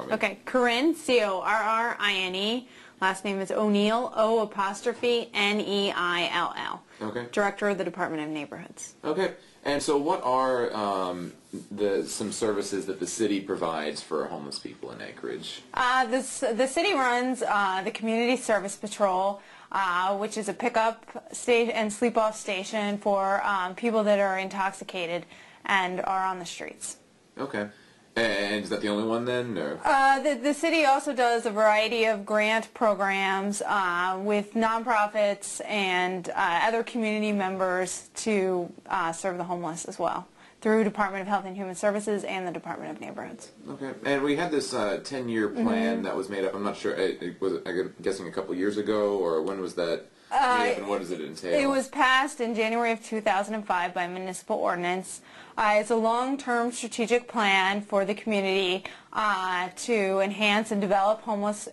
for me. Okay, Corrine, C-O-R-R-I-N-E. Last name is O'Neill, O''N-E-I-L-L. Okay. Director of the Department of Neighborhoods. Okay. And so what are some services that the city provides for homeless people in Anchorage? The city runs the Community Service Patrol, which is a pickup and sleep-off station for people that are intoxicated and are on the streets. Okay. And is that the only one then? Or? The city also does a variety of grant programs with nonprofits and other community members to serve the homeless as well, through Department of Health and Human Services and the Department of Neighborhoods. Okay. And we had this 10-year plan that was made up, I'm not sure, I'm guessing a couple years ago, or when was that made up, and what does it entail? It was passed in January of 2005 by municipal ordinance. It's a long-term strategic plan for the community to enhance and develop homeless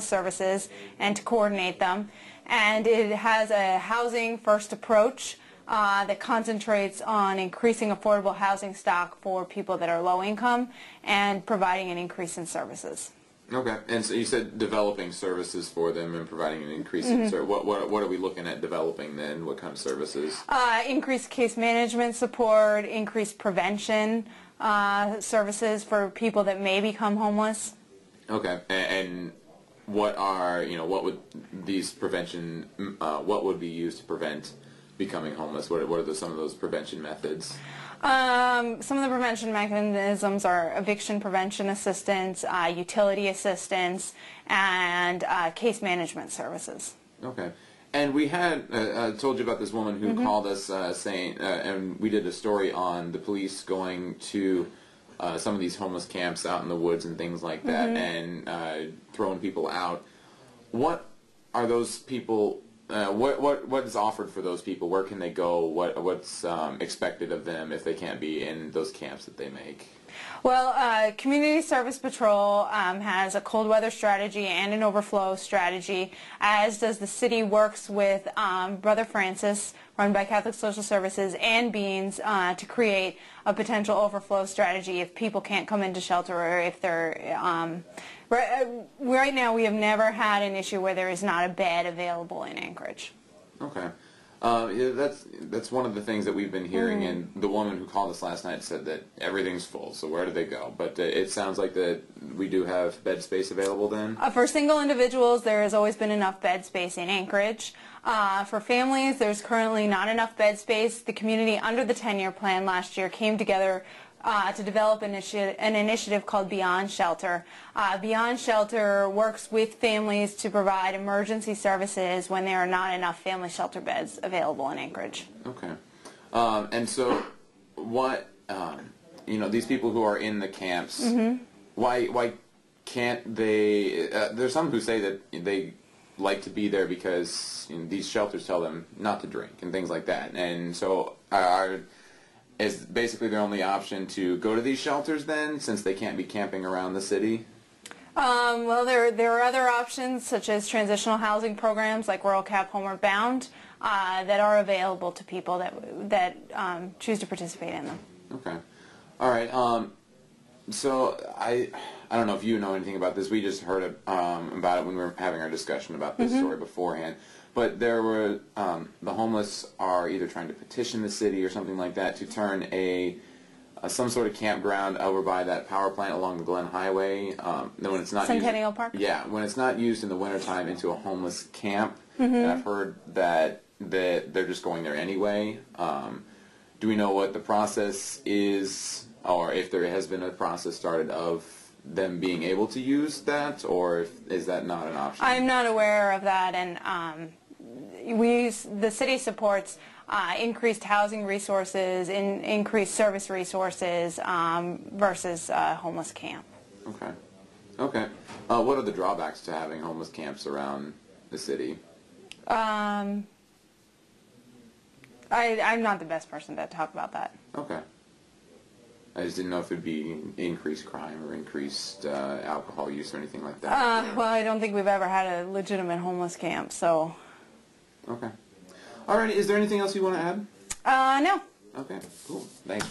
services and to coordinate them. And it has a housing-first approach that concentrates on increasing affordable housing stock for people that are low income and providing an increase in services. Okay, and so you said developing services for them and providing an increase in service. What are we looking at developing then? What kind of services? Increased case management support, increased prevention services for people that may become homeless. Okay, and what are, what would these prevention, what would be used to prevent becoming homeless? What are some of those prevention methods? Some of the prevention mechanisms are eviction prevention assistance, utility assistance, and case management services. Okay. And we had told you about this woman who called us saying, and we did a story on the police going to some of these homeless camps out in the woods and things like that, and throwing people out. What are those people? What is offered for those people? Where can they go? What's expected of them if they can't be in those camps that they make? Well, Community Service Patrol has a cold weather strategy and an overflow strategy, as does the city. Works with Brother Francis, run by Catholic Social Services, and Beans to create a potential overflow strategy if people can't come into shelter, or if they're... Right now, we have never had an issue where there is not a bed available in Anchorage. Okay. Yeah, that's one of the things that we've been hearing, and the woman who called us last night said that everything's full, so where do they go? But it sounds like that we do have bed space available then? For single individuals, there has always been enough bed space in Anchorage. For families, there's currently not enough bed space. The community, under the 10-year plan last year, came together to develop an initiative called Beyond Shelter. Beyond Shelter works with families to provide emergency services when there are not enough family shelter beds available in Anchorage. Okay. And so what, these people who are in the camps, why can't they, there's some who say that they like to be there because these shelters tell them not to drink and things like that. And so is basically their only option to go to these shelters then, since they can't be camping around the city? Well, there are other options, such as transitional housing programs like Rural Cap Homeward Bound, that are available to people that choose to participate in them. Okay. All right. So I don't know if you know anything about this. We just heard about it when we were having our discussion about this story beforehand. But there were, the homeless are either trying to petition the city or something like that to turn some sort of campground over by that power plant along the Glen Highway. Then when it's not Centennial Park? Yeah, when it's not used in the wintertime, into a homeless camp. And I've heard that they're just going there anyway. Do we know what the process is, or if there has been a process started of them being able to use that, or is that not an option? I'm not aware of that, and the city supports increased housing resources, increased service resources versus homeless camp. Okay. Okay. What are the drawbacks to having homeless camps around the city? I'm not the best person to talk about that. Okay. I just didn't know if it would be increased crime or increased alcohol use or anything like that. Well, I don't think we've ever had a legitimate homeless camp, so... Okay. All right, is there anything else you want to add? No. Okay, cool. Thanks for